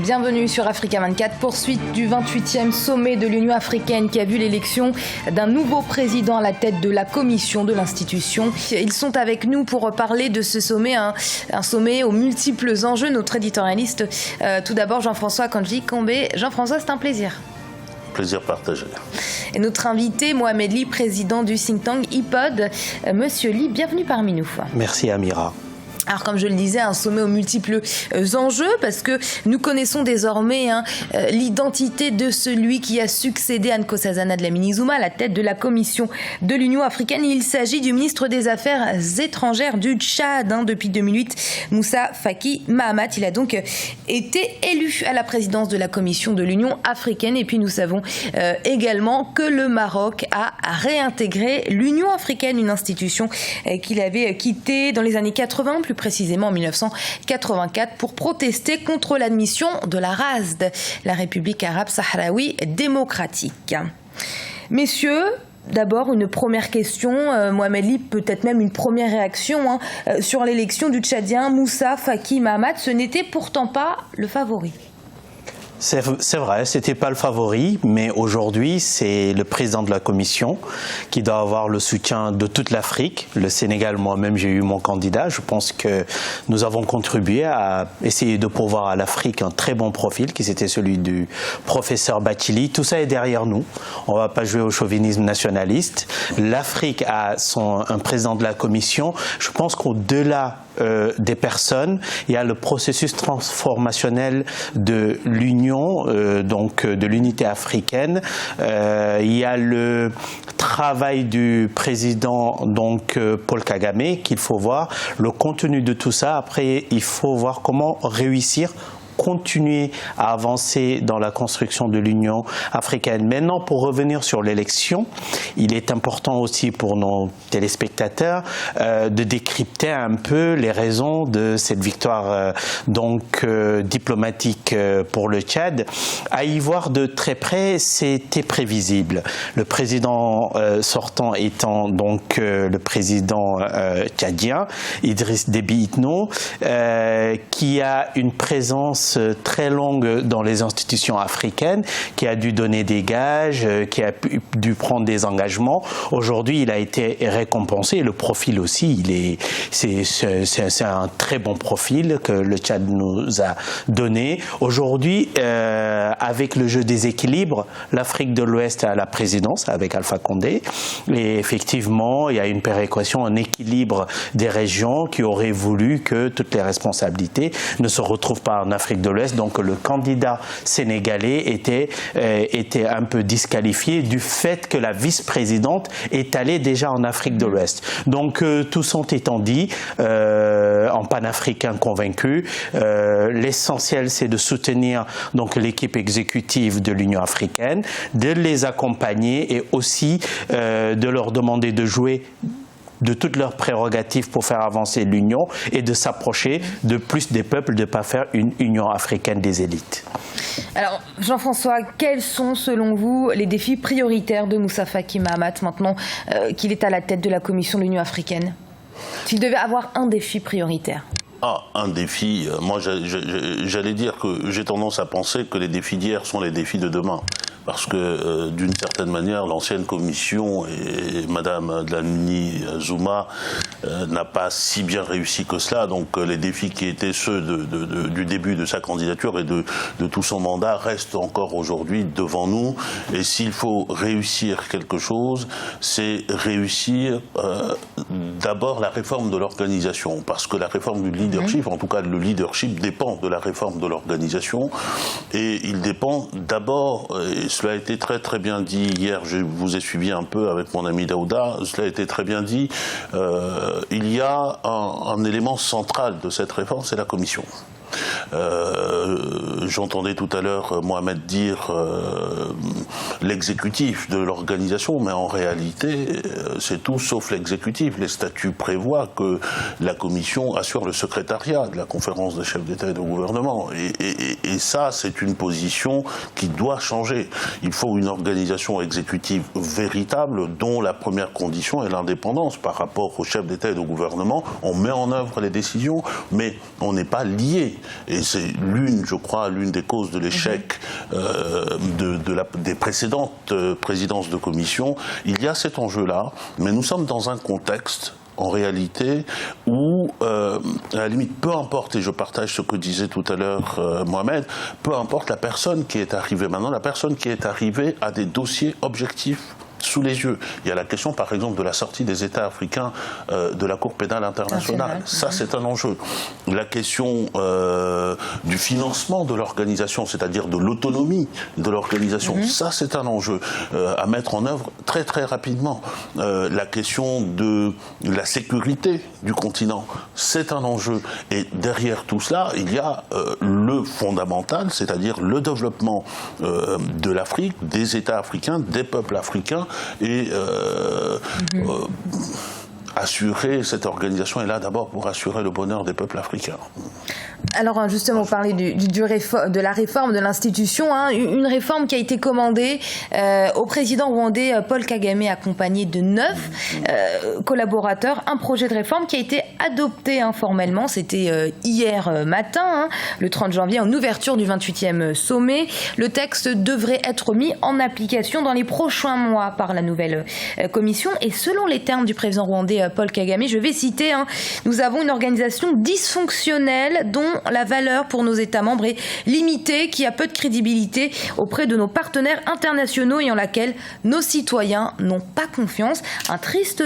Bienvenue sur Africa 24, poursuite du 28e sommet de l'Union africaine qui a vu l'élection d'un nouveau président à la tête de la commission de l'institution. Ils sont avec nous pour parler de ce sommet, un sommet aux multiples enjeux. Notre éditorialiste, tout d'abord Jean-François Kandji Kambé. Jean-François, c'est un plaisir. Plaisir partagé. Et notre invité, Mohamed Ly, président du think tank IPOD. Monsieur Ly, bienvenue parmi nous. Merci Amira. Alors comme je le disais, un sommet aux multiples enjeux parce que nous connaissons désormais l'identité de celui qui a succédé à Nkosazana Dlamini-Zuma à la tête de la commission de l'Union africaine. Il s'agit du ministre des Affaires étrangères du Tchad depuis 2008, Moussa Faki Mahamat. Il a donc été élu à la présidence de la commission de l'Union africaine. Et puis nous savons également que le Maroc a réintégré l'Union africaine, une institution qu'il avait quittée dans les années 80, plus précisément en 1984, pour protester contre l'admission de la RASD, la République arabe sahraoui démocratique. Messieurs, d'abord une première question, Mohamed Ly, peut-être même une première réaction sur l'élection du Tchadien Moussa Faki Mahamat. Ce n'était pourtant pas le favori. C'est vrai, c'était pas le favori, mais aujourd'hui, c'est le président de la commission qui doit avoir le soutien de toute l'Afrique. Le Sénégal, moi-même, j'ai eu mon candidat. Je pense que nous avons contribué à essayer de pourvoir à l'Afrique un très bon profil, qui c'était celui du professeur Bathily. Tout ça est derrière nous. On va pas jouer au chauvinisme nationaliste. L'Afrique a un président de la commission. Je pense qu'au-delà des personnes, il y a le processus transformationnel de l'Union, donc de l'unité africaine. Il y a le travail du président donc Paul Kagame qu'il faut voir, le contenu de tout ça. Après, il faut voir comment réussir, continuer à avancer dans la construction de l'Union africaine. Maintenant, pour revenir sur l'élection, il est important aussi pour nos téléspectateurs de décrypter un peu les raisons de cette victoire diplomatique pour le Tchad. À y voir de très près, c'était prévisible. Le président sortant étant donc le président tchadien, Idriss Déby Itno, qui a une présence très longue dans les institutions africaines, qui a dû donner des gages, qui a dû prendre des engagements. Aujourd'hui, il a été récompensé. Le profil aussi, c'est un très bon profil que le Tchad nous a donné. Aujourd'hui, avec le jeu des équilibres, l'Afrique de l'Ouest a la présidence avec Alpha Condé. Et effectivement, il y a une péréquation, un équilibre des régions qui auraient voulu que toutes les responsabilités ne se retrouvent pas en Afrique de l'Ouest. Donc le candidat sénégalais était un peu disqualifié du fait que la vice-présidente est allée déjà en Afrique de l'Ouest. Donc tout sont étant dit, en panafricain convaincu, l'essentiel c'est de soutenir donc l'équipe exécutive de l'Union africaine, de les accompagner et aussi de leur demander de jouer de toutes leurs prérogatives pour faire avancer l'Union et de s'approcher de plus des peuples, de ne pas faire une Union africaine des élites. Alors, Jean-François, quels sont selon vous les défis prioritaires de Moussa Faki Mahamat maintenant qu'il est à la tête de la Commission de l'Union africaine? S'il devait avoir un défi prioritaire? Un défi, moi j'allais dire que j'ai tendance à penser que les défis d'hier sont les défis de demain. Parce que d'une certaine manière, l'ancienne commission et Madame Dlamini-Zuma n'a pas si bien réussi que cela. Donc les défis qui étaient ceux du début de sa candidature et de tout son mandat restent encore aujourd'hui devant nous. Et s'il faut réussir quelque chose, c'est réussir d'abord la réforme de l'organisation. Parce que la réforme du leadership, en tout cas le leadership, dépend de la réforme de l'organisation. Et il dépend d'abord, cela a été très très bien dit hier, je vous ai suivi un peu avec mon ami Daouda, cela a été très bien dit, il y a un élément central de cette réforme, c'est la commission. J'entendais tout à l'heure Mohamed dire l'exécutif de l'organisation, mais en réalité c'est tout sauf l'exécutif. Les statuts prévoient que la commission assure le secrétariat de la conférence des chefs d'État et de gouvernement, et ça c'est une position qui doit changer. Il faut une organisation exécutive véritable dont la première condition est l'indépendance par rapport aux chefs d'État et de gouvernement. On met en œuvre les décisions, mais on n'est pas lié. Et c'est je crois, l'une des causes de l'échec des précédentes présidences de commission. Il y a cet enjeu-là, mais nous sommes dans un contexte en réalité, où, à la limite, peu importe, et je partage ce que disait tout à l'heure Mohamed, peu importe la personne qui est arrivée. Maintenant, la personne qui est arrivée a des dossiers objectifs sous les yeux. Il y a la question, par exemple, de la sortie des États africains de la Cour pénale internationale. Ça, c'est un enjeu. La question du financement de l'organisation, c'est-à-dire de l'autonomie de l'organisation, ça, c'est un enjeu à mettre en œuvre très, très rapidement. La question de la sécurité du continent, c'est un enjeu. Et derrière tout cela, il y a le fondamental, c'est-à-dire le développement de l'Afrique, des États africains, des peuples africains, et assurer cette organisation est là d'abord pour assurer le bonheur des peuples africains. Alors justement, vous parlez de la réforme de l'institution, hein, une réforme qui a été commandée au président rwandais Paul Kagame, accompagné de 9 collaborateurs, un projet de réforme qui a été adopté formellement, c'était hier matin, hein, le 30 janvier, en ouverture du 28e sommet. Le texte devrait être mis en application dans les prochains mois par la nouvelle commission, et selon les termes du président rwandais Paul Kagame, je vais citer, hein, nous avons une organisation dysfonctionnelle dont la valeur pour nos États membres est limitée, qui a peu de crédibilité auprès de nos partenaires internationaux et en laquelle nos citoyens n'ont pas confiance. Un triste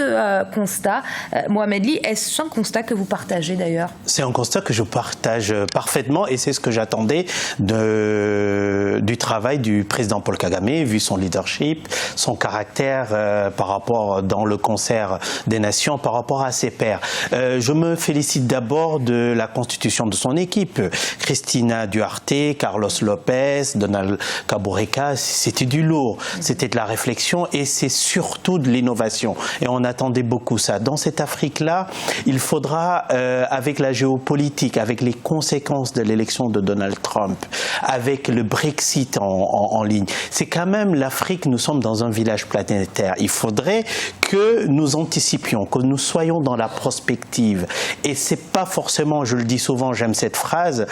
constat. Mohamed Ly, est-ce un constat que vous partagez d'ailleurs? C'est un constat que je partage parfaitement et c'est ce que j'attendais du travail du président Paul Kagame, vu son leadership, son caractère par rapport dans le concert des nations, par rapport à ses pairs. Je me félicite d'abord de la constitution de son équipe. Christina Duarte, Carlos Lopez, Donald Kaboreka, c'était du lourd, c'était de la réflexion et c'est surtout de l'innovation. Et on attendait beaucoup ça. Dans cette Afrique-là, il faudra, avec la géopolitique, avec les conséquences de l'élection de Donald Trump, avec le Brexit en ligne, c'est quand même l'Afrique, nous sommes dans un village planétaire. Il faudrait que nous anticipions, que nous soyons dans la prospective. Et c'est pas forcément, je le dis souvent, j'aime cette phrase,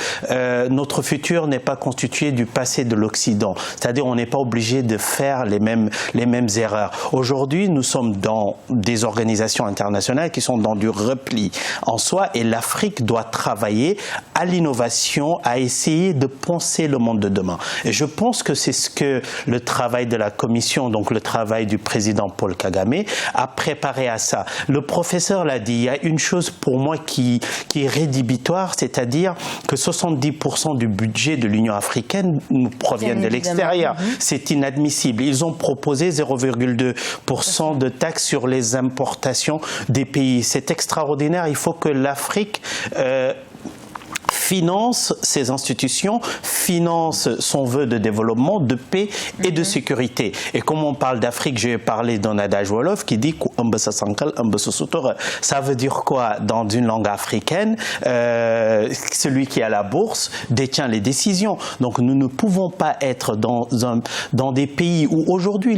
notre futur n'est pas constitué du passé de l'Occident. C'est-à-dire on n'est pas obligé de faire les mêmes erreurs. Aujourd'hui, nous sommes dans des organisations internationales qui sont dans du repli en soi et l'Afrique doit travailler à l'innovation, à essayer de penser le monde de demain. Et je pense que c'est ce que le travail de la Commission, donc le travail du président Paul Kagame, a préparé à ça. Le professeur l'a dit, il y a une chose pour moi qui est rédhibitoire, c'est-à-dire que 70% du budget de l'Union africaine nous proviennent de l'extérieur. C'est inadmissible. Ils ont proposé 0,2% de taxes sur les importations des pays. C'est extraordinaire. Il faut que l'Afrique finance ses institutions, finance son vœu de développement, de paix et de sécurité. Et comme on parle d'Afrique, je vais parler d'un adage wolof qui dit ça veut dire quoi dans une langue africaine? Celui qui a la bourse détient les décisions. Donc nous ne pouvons pas être dans des pays où aujourd'hui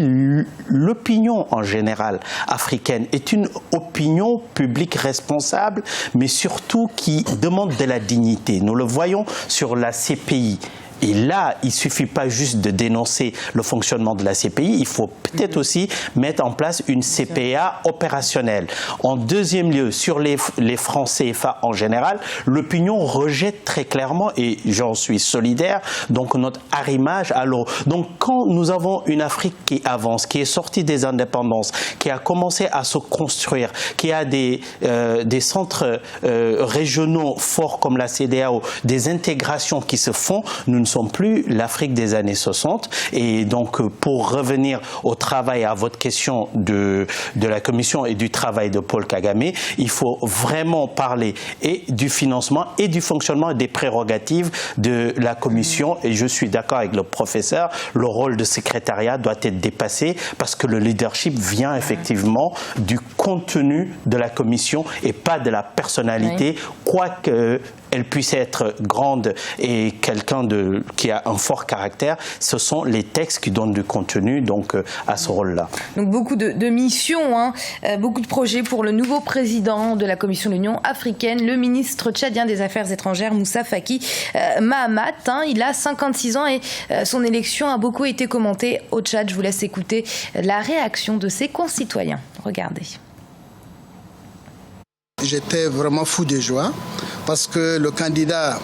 l'opinion en général africaine est une opinion publique responsable, mais surtout qui demande de la dignité. Nous le voyons sur la CPI. Et là, il ne suffit pas juste de dénoncer le fonctionnement de la CPI, il faut peut-être aussi mettre en place une CPA opérationnelle. En deuxième lieu, sur les francs CFA en général, l'opinion rejette très clairement, et j'en suis solidaire, donc notre arrimage à l'euro. Donc quand nous avons une Afrique qui avance, qui est sortie des indépendances, qui a commencé à se construire, qui a des centres régionaux forts comme la CEDEAO, des intégrations qui se font, nous ne sommes plus l'Afrique des années 60. Et donc, pour revenir au travail, à votre question de la Commission et du travail de Paul Kagame, il faut vraiment parler et du financement et du fonctionnement et des prérogatives de la Commission. Et je suis d'accord avec le professeur, le rôle de secrétariat doit être dépassé parce que le leadership vient effectivement du contenu de la Commission et pas de la personnalité, quoique elle puisse être grande et quelqu'un qui a un fort caractère, ce sont les textes qui donnent du contenu donc, à ce rôle-là. Donc beaucoup de missions, hein, beaucoup de projets pour le nouveau président de la Commission de l'Union africaine, le ministre tchadien des Affaires étrangères, Moussa Faki Mahamat. Hein, il a 56 ans et son élection a beaucoup été commentée au Tchad. Je vous laisse écouter la réaction de ses concitoyens. Regardez. J'étais vraiment fou de joie parce que le candidat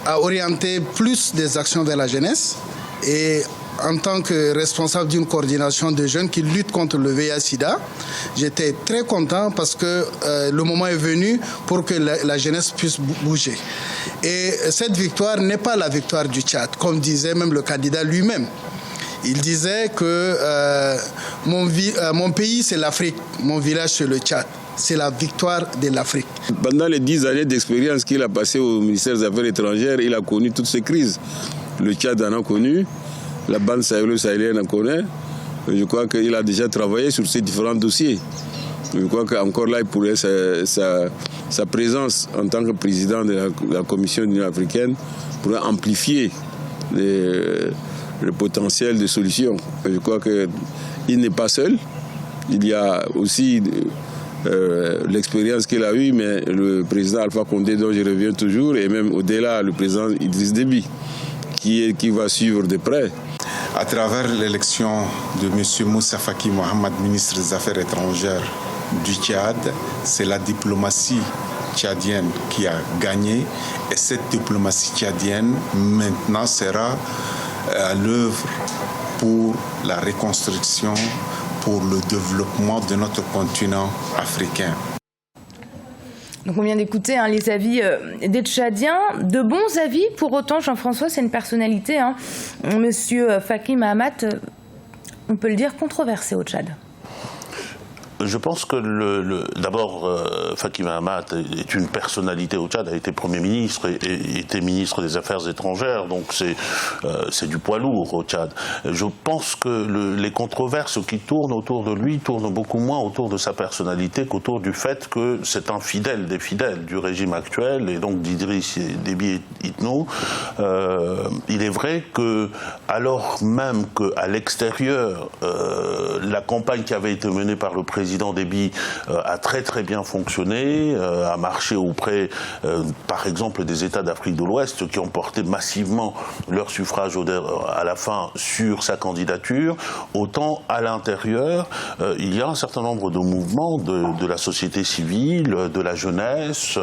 a orienté plus des actions vers la jeunesse et en tant que responsable d'une coordination de jeunes qui luttent contre le VIH-Sida, j'étais très content parce que le moment est venu pour que la jeunesse puisse bouger. Et cette victoire n'est pas la victoire du Tchad, comme disait même le candidat lui-même. Il disait que mon pays c'est l'Afrique, mon village c'est le Tchad. C'est la victoire de l'Afrique. Pendant les 10 années d'expérience qu'il a passé au ministère des Affaires étrangères, il a connu toutes ces crises. Le Tchad en a connu, la bande sahélo-sahélienne en connaît. Je crois qu'il a déjà travaillé sur ces différents dossiers. Je crois qu'encore là, il pourrait sa présence en tant que président de la Commission de l'Union africaine pourrait amplifier le potentiel de solutions. Je crois qu'il n'est pas seul. Il y a aussi l'expérience qu'il a eue, mais le président Alpha Condé, dont je reviens toujours, et même au-delà, le président Idriss Déby, qui va suivre de près. À travers l'élection de M. Moussa Faki Mahamat, ministre des Affaires étrangères du Tchad, c'est la diplomatie tchadienne qui a gagné, et cette diplomatie tchadienne maintenant sera à l'œuvre pour la reconstruction, pour le développement de notre continent africain. Donc on vient d'écouter les avis des Tchadiens, de bons avis. Pour autant, Jean-François, c'est une personnalité, Monsieur Faki Mahamat, on peut le dire, controversé au Tchad. Je pense que d'abord, Faki Mahamat est une personnalité au Tchad, a été Premier ministre et était ministre des Affaires étrangères, donc c'est du poids lourd au Tchad. Je pense que les controverses qui tournent autour de lui tournent beaucoup moins autour de sa personnalité qu'autour du fait que c'est un fidèle des fidèles du régime actuel, et donc d'Idriss Déby Itno. Il est vrai que, alors même qu'à l'extérieur, la campagne qui avait été menée par le président Déby a très bien fonctionné, a marché auprès, par exemple, des États d'Afrique de l'Ouest qui ont porté massivement leur suffrage à la fin sur sa candidature. Autant à l'intérieur, il y a un certain nombre de mouvements de la société civile, de la jeunesse,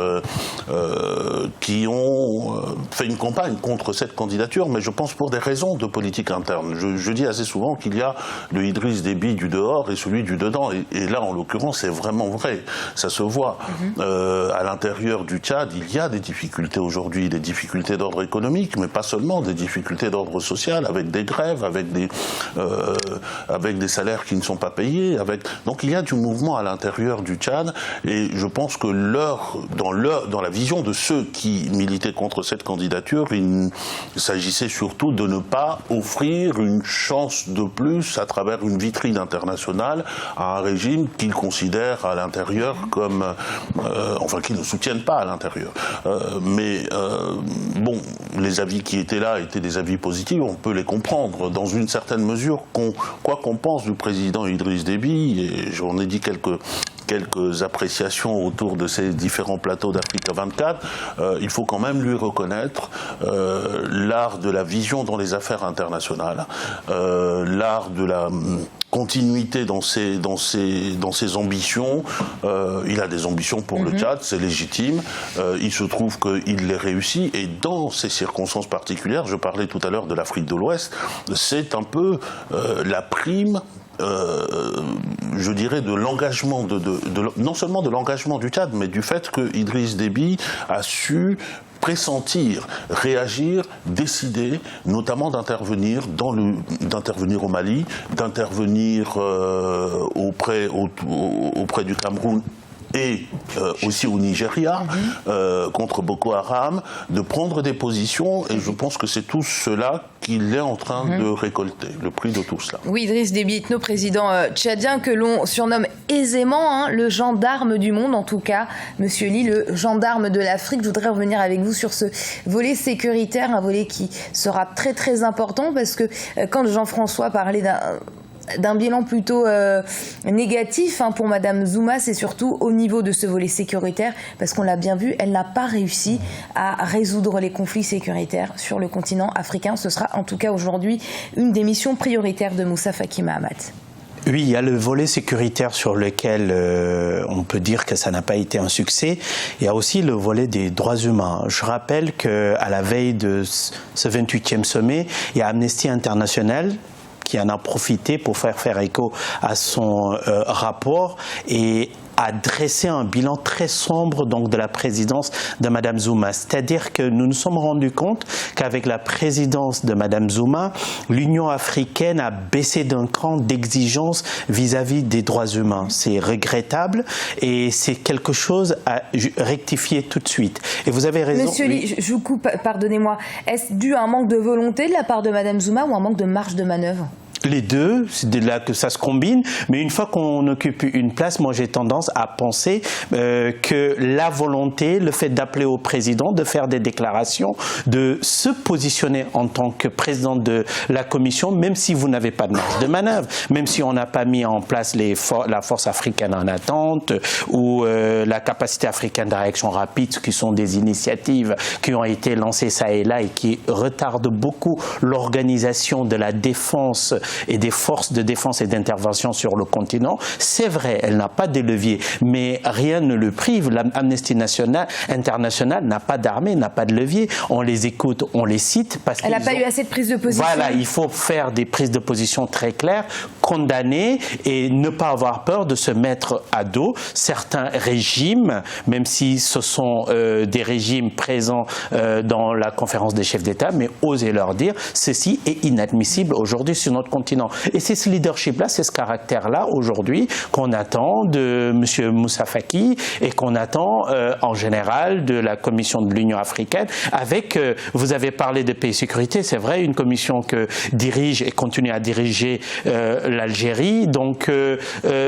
qui ont fait une campagne contre cette candidature, mais je pense pour des raisons de politique interne. Je dis assez souvent qu'il y a le Idriss Déby du dehors et celui du dedans, et là, en l'occurrence, c'est vraiment vrai. Ça se voit. À l'intérieur du Tchad, il y a des difficultés aujourd'hui, des difficultés d'ordre économique, mais pas seulement, des difficultés d'ordre social, avec des grèves, avec des salaires qui ne sont pas payés. Donc il y a du mouvement à l'intérieur du Tchad, et je pense que dans la vision de ceux qui militaient contre cette candidature, il s'agissait surtout de ne pas offrir une chance de plus à travers une vitrine internationale à un régime qu'ils considèrent à l'intérieur comme... enfin, qu'ils ne soutiennent pas à l'intérieur. Bon, les avis qui étaient là étaient des avis positifs, on peut les comprendre dans une certaine mesure, quoi qu'on pense du président Idriss Déby, et j'en ai dit quelques appréciations autour de ces différents plateaux d'Afrique 24, il faut quand même lui reconnaître l'art de la vision dans les affaires internationales, l'art de la continuité dans ses ambitions. Il a des ambitions pour le Tchad, c'est légitime. Il se trouve qu'il les réussit, et dans ces circonstances particulières, je parlais tout à l'heure de l'Afrique de l'Ouest, c'est un peu la prime, je dirais, de l'engagement, non seulement de l'engagement du Tchad, mais du fait que Idriss Déby a su pressentir, réagir, décider, notamment d'intervenir au Mali, d'intervenir auprès du Cameroun et aussi au Nigeria, contre Boko Haram, de prendre des positions, et je pense que c'est tout cela qu'il est en train de récolter, le prix de tout cela. Oui, Idriss Déby Itno, président tchadien, que l'on surnomme aisément le gendarme du monde, en tout cas, Monsieur Ly, le gendarme de l'Afrique. Je voudrais revenir avec vous sur ce volet sécuritaire, un volet qui sera très très important, parce que quand Jean-François parlait d'un bilan plutôt négatif pour Madame Zouma, c'est surtout au niveau de ce volet sécuritaire, parce qu'on l'a bien vu, elle n'a pas réussi à résoudre les conflits sécuritaires sur le continent africain. Ce sera en tout cas aujourd'hui une des missions prioritaires de Moussa Faki Mahamat. Oui, il y a le volet sécuritaire sur lequel on peut dire que ça n'a pas été un succès. Il y a aussi le volet des droits humains. Je rappelle qu'à la veille de ce 28e sommet, il y a Amnesty International qui en a profité pour faire écho à son rapport et a dressé un bilan très sombre donc de la présidence de Madame Zouma. C'est-à-dire que nous nous sommes rendus compte qu'avec la présidence de Madame Zouma, l'Union africaine a baissé d'un cran d'exigence vis-à-vis des droits humains. C'est regrettable et c'est quelque chose à rectifier tout de suite. Et vous avez raison. Monsieur Ly, je vous coupe, pardonnez-moi. Est-ce dû à un manque de volonté de la part de Madame Zouma ou un manque de marge de manœuvre ? Les deux, c'est de là que ça se combine, mais une fois qu'on occupe une place, moi j'ai tendance à penser que la volonté, le fait d'appeler au président, de faire des déclarations, de se positionner en tant que président de la commission, même si vous n'avez pas de marge de manœuvre, même si on n'a pas mis en place la force africaine en attente ou la capacité africaine de réaction rapide, qui sont des initiatives qui ont été lancées ça et là et qui retardent beaucoup l'organisation de la défense et des forces de défense et d'intervention sur le continent. C'est vrai, elle n'a pas de levier, mais rien ne le prive. L'Amnesty International n'a pas d'armée, n'a pas de levier. On les écoute, on les cite. Parce elle n'a pas eu assez de prise de position. Voilà, il faut faire des prises de position très claires, condamner et ne pas avoir peur de se mettre à dos certains régimes, même si ce sont des régimes présents dans la conférence des chefs d'État, mais oser leur dire ceci est inadmissible aujourd'hui sur notre continent. Et c'est ce leadership-là, c'est ce caractère-là aujourd'hui qu'on attend de M. Moussa Faki et qu'on attend en général de la Commission de l'Union africaine avec, vous avez parlé de paix et sécurité, c'est vrai, une commission que dirige et continue à diriger l'Algérie, donc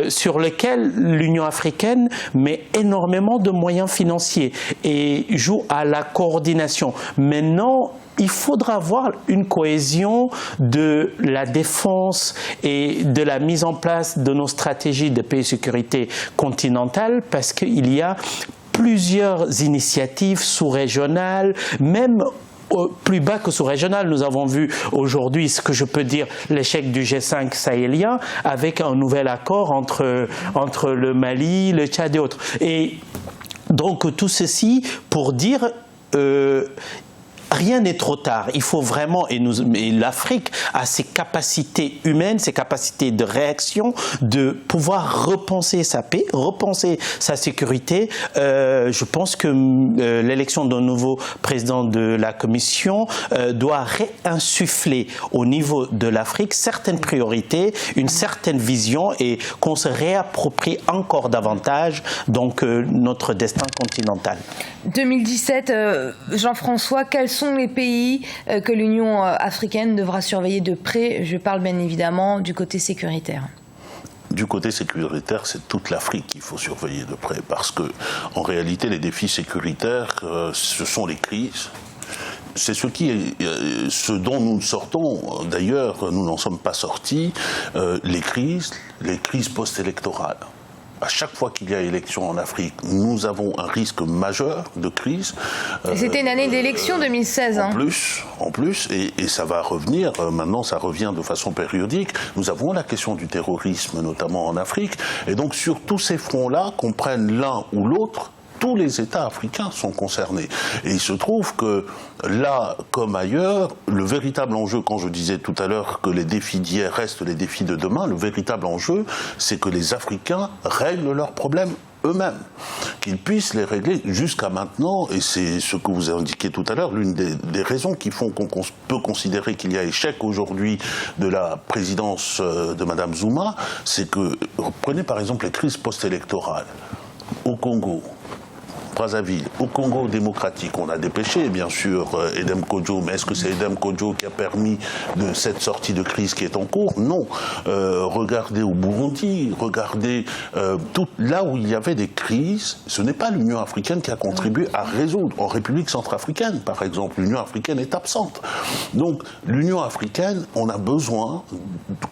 sur lequel l'Union africaine met énormément de moyens financiers et joue à la coordination. Maintenant, il faudra avoir une cohésion de la défense et de la mise en place de nos stratégies de paix et sécurité continentale, parce qu'il y a plusieurs initiatives sous-régionales, même plus bas que sous-régional. Nous avons vu aujourd'hui, ce que je peux dire, l'échec du G5 sahélien avec un nouvel accord entre le Mali, le Tchad et autres. Et donc tout ceci pour dire rien n'est trop tard. Il faut vraiment, et l'Afrique a ses capacités humaines, ses capacités de réaction, de pouvoir repenser sa paix, repenser sa sécurité. Je pense que l'élection d'un nouveau président de la Commission doit réinsuffler au niveau de l'Afrique certaines priorités, une certaine vision et qu'on se réapproprie encore davantage donc notre destin continental. 2017, Jean-François, quels sont les pays que l'Union africaine devra surveiller de près? Je parle bien évidemment du côté sécuritaire. Du côté sécuritaire, c'est toute l'Afrique qu'il faut surveiller de près, parce que en réalité, les défis sécuritaires, ce sont les crises. C'est ce dont nous sortons. D'ailleurs, nous n'en sommes pas sortis. Les crises post-électorales. À chaque fois qu'il y a élection en Afrique, nous avons un risque majeur de crise. C'était une année d'élection 2016. En plus, et ça va revenir, maintenant ça revient de façon périodique. Nous avons la question du terrorisme, notamment en Afrique. Et donc sur tous ces fronts-là, qu'on prenne l'un ou l'autre, tous les États africains sont concernés. Et il se trouve que là, comme ailleurs, le véritable enjeu, quand je disais tout à l'heure que les défis d'hier restent les défis de demain, le véritable enjeu, c'est que les Africains règlent leurs problèmes eux-mêmes, qu'ils puissent les régler jusqu'à maintenant, et c'est ce que vous indiquiez tout à l'heure, l'une des raisons qui font qu'on peut considérer qu'il y a échec aujourd'hui de la présidence de Mme Zouma, c'est que, prenez par exemple les crises post-électorales. au Congo, Brazzaville, au Congo démocratique, on a dépêché bien sûr Edem Kodjo, mais est-ce que c'est Edem Kodjo qui a permis de cette sortie de crise qui est en cours? Non. Regardez au Burundi, regardez là où il y avait des crises, ce n'est pas l'Union africaine qui a contribué à résoudre. En République centrafricaine, par exemple, l'Union africaine est absente. Donc l'Union africaine, on a besoin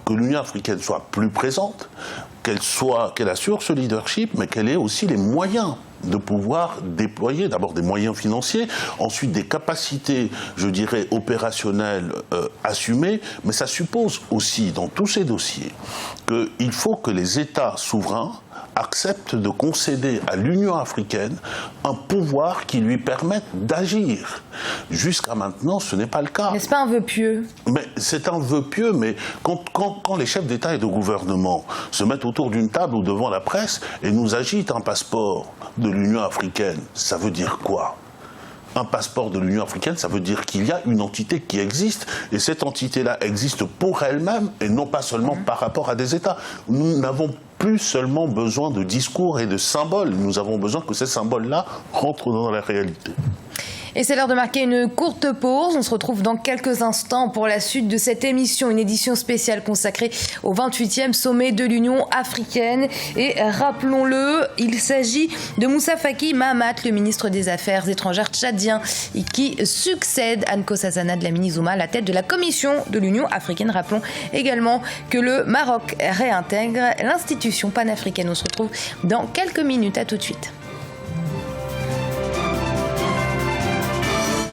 que l'Union africaine soit plus présente, qu'elle assure ce leadership, mais qu'elle ait aussi les moyens de pouvoir déployer d'abord des moyens financiers, ensuite des capacités, je dirais, opérationnelles assumées, mais ça suppose aussi, dans tous ces dossiers, qu'il faut que les États souverains accepte de concéder à l'Union africaine un pouvoir qui lui permette d'agir. Jusqu'à maintenant, ce n'est pas le cas. N'est-ce pas un vœu pieux? Mais c'est un vœu pieux, mais quand les chefs d'État et de gouvernement se mettent autour d'une table ou devant la presse et nous agitent un passeport de l'Union africaine, ça veut dire quoi ? Un passeport de l'Union africaine, ça veut dire qu'il y a une entité qui existe, et cette entité-là existe pour elle-même, et non pas seulement par rapport à des États. Nous n'avons plus seulement besoin de discours et de symboles, nous avons besoin que ces symboles-là rentrent dans la réalité. Et c'est l'heure de marquer une courte pause. On se retrouve dans quelques instants pour la suite de cette émission, une édition spéciale consacrée au 28e sommet de l'Union africaine. Et rappelons-le, il s'agit de Moussa Faki Mahamat, le ministre des Affaires étrangères tchadien, qui succède à Nkosazana Dlamini Zuma à la tête de la Commission de l'Union africaine. Rappelons également que le Maroc réintègre l'institution panafricaine. On se retrouve dans quelques minutes. À tout de suite.